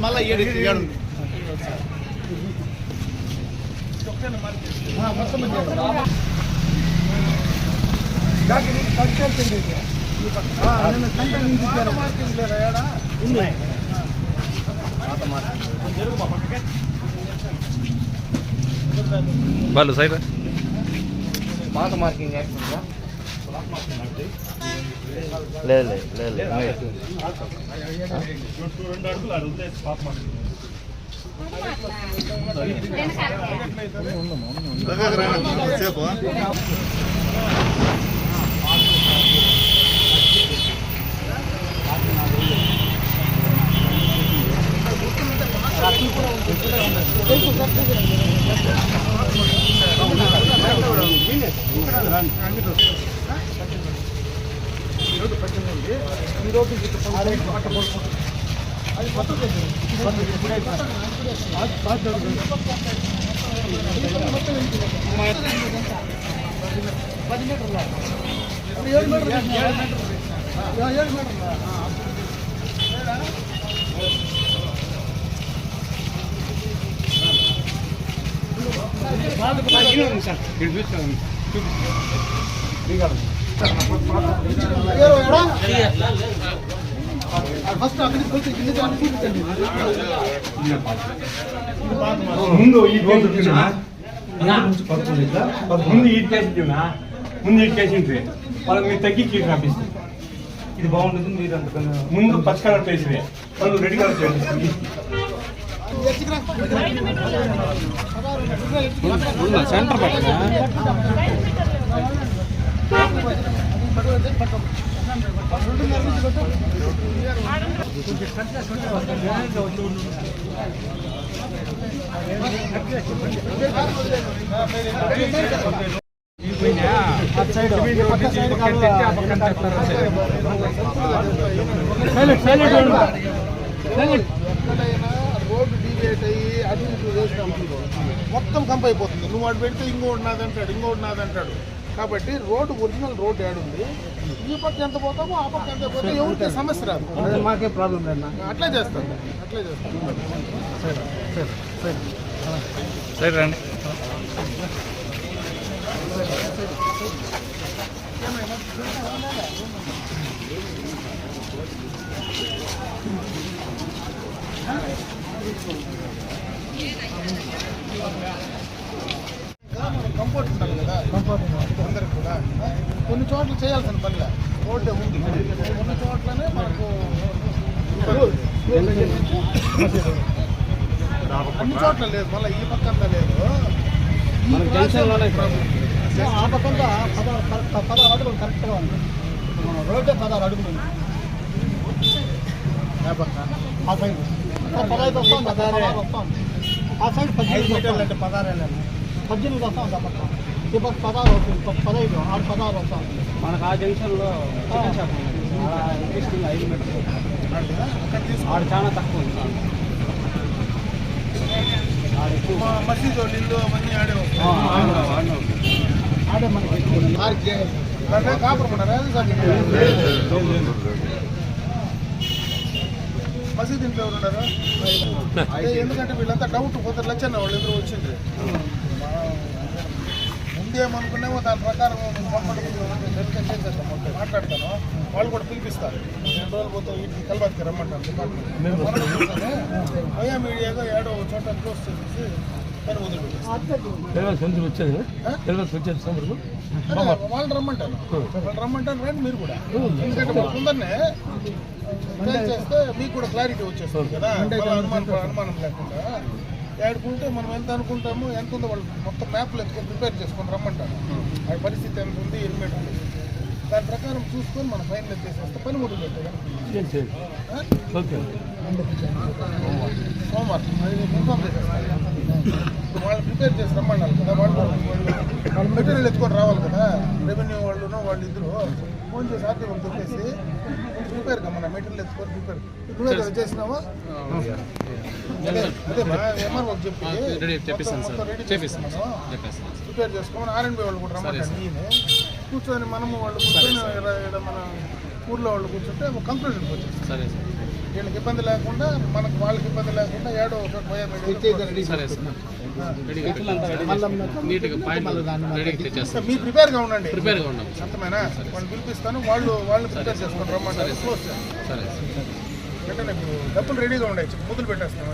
మళ్ళీ ఏడు వాళ్ళు సైడ్ పాత మార్కింగ్ లేదు సేపు ముందు ఈ ముందు ఈ కేసింది వాళ్ళు మీరు తగ్గించి రాపిస్తుంది. ఇది బాగుంటుంది. మీరు అంతకన్నా ముందు పచ్చ కలర్ వేసిరే వాళ్ళు రెడ్ కలర్ చేయండి. సెంటర్ పెట్టినా రోడ్డు డీవియేట్ అయ్యి అది మొత్తం కంప్ అయిపోతుంది. నువ్వు వాడు పెడితే ఇంకోటి నాదంటాడు. కాబట్టి రోడ్డు ఒరిజినల్ రోడ్డు ఏడుంది, ఈ పక్క ఎంత పోతామో ఆ పక్క ఎంత పోతే ఎవరికి సమస్య రాదు. మాకే ప్రాబ్లం లేదు. అట్లా చేస్తాను. సరే రండి. కంఫర్ట్ ఉండాలి కదా, అందరికి కూడా. కొన్ని చోట్ల చేయాల్సిన పనిలే, రోడ్డే ఉంది. కొన్ని చోట్లనే మనకు అన్ని చోట్ల లేదు. మళ్ళీ ఈ పక్క అంతా లేదు. ఆ పక్కంతా 16 అడుగులు కరెక్ట్గా ఉంది. రోడ్డే 16 అడుగులు ఉంది. ఆ సైడ్ 15 వస్తాం, 16 వస్తాం. ఆ సైడ్ 15 మీటర్లు అంటే 18 వస్తాం. ఆ పక్క ఈ పక్క 16 వస్తుంది, 15 ఆడు 16 వస్తాం. మనకు ఆ జంక్షన్లో చికెన్ షాప్ ఇంట్రెస్టింగ్ 5 మీటర్లు ఆడు చాలా తక్కువ ఉంది. మసీదు ఇల్లు అవన్నీ ఆడే మనకి కాపురమన్నారా? మసీదు ఇంట్లో ఎవరు ఉన్నారా? ఎందుకంటే వీళ్ళంతా డౌట్ కొందరు లచ్చన్న వాళ్ళు ఎదురు వచ్చింది. ముందేమనుకున్నామో దాని ప్రకారం మాట్లాడతాను. వాళ్ళు కూడా పిలిపిస్తారు. 2 రోజులు పోతే వీటికి కలబాకి రమ్మంటారు డిపార్ట్మెంట్. భయా మీడియాగా ఏడో చోట క్లోజ్ చేసేసి పని వదిలిపెట్టేస్తారు. వాళ్ళు రమ్మంటారు రండి మీరు కూడా. ఎందుకంటే ముందరనే చేస్తే మీకు కూడా క్లారిటీ వచ్చేస్తుంది కదా, అనుమానం లేకుండా. ఏడుకుంటే మనం ఎంత అనుకుంటాము, ఎంత ఉందో వాళ్ళు మొత్తం మ్యాప్లు ఎత్తుకొని ప్రిపేర్ చేసుకొని రమ్మంటారు. ఆ పరిస్థితి ఎంత ఉంది, ఎన్ని మీటర్లు, దాని ప్రకారం చూసుకొని మనం ఫైనల్ చేసేస్తే పని మొదలు పెట్టారు. సోమవారం అది ఇన్ఫార్మ్ చేసేస్తారు. వాళ్ళు ప్రిపేర్ చేసి రమ్మన్నారు కదా, వాళ్ళు మెటీరియల్ ఎత్తుకొని రావాలి కదా. రెవెన్యూ వాళ్ళు ఇద్దరు ఫోన్ చేసి ఆర్టీఓకి చెప్పేసి ప్రిపేర్ మన మెటీరియల్ ఎత్తుకొని ప్రిపేర్ చేసినావా? అదే ఎంఆర్ఓ చెప్పి ప్రిపేర్ చేసుకోమని ఆర్ఎండ్బి వాళ్ళు కూడా రమ్మంటారు. కూర్చొని మనము వాళ్ళు కూర్చొని ఈడ మన ఊర్లో వాళ్ళు కూర్చుంటే ఒక కంక్లూజన్కి వచ్చేస్తాం. సరే సార్. వీళ్ళకి ఇబ్బంది లేకుండా మనకు వాళ్ళకి ఇబ్బంది లేకుండా ఏడో ఒక పోయే సరే సార్. నీట్గా పాయింట్ రెడీగా తెచ్చేస్తాం. మీరు ప్రిపేర్గా ఉండండి. ప్రిపేర్గా ఉన్నాం. అంతమేనా? వాళ్ళని పిలిపిస్తాను, వాళ్ళని ప్రిపేర్ చేసుకొని రమ్మంటారు. క్లోజ్ చేస్తాను. సరే అంటే డబ్బులు రెడీగా ఉండే, ముద్దులు పెట్టేస్తాం.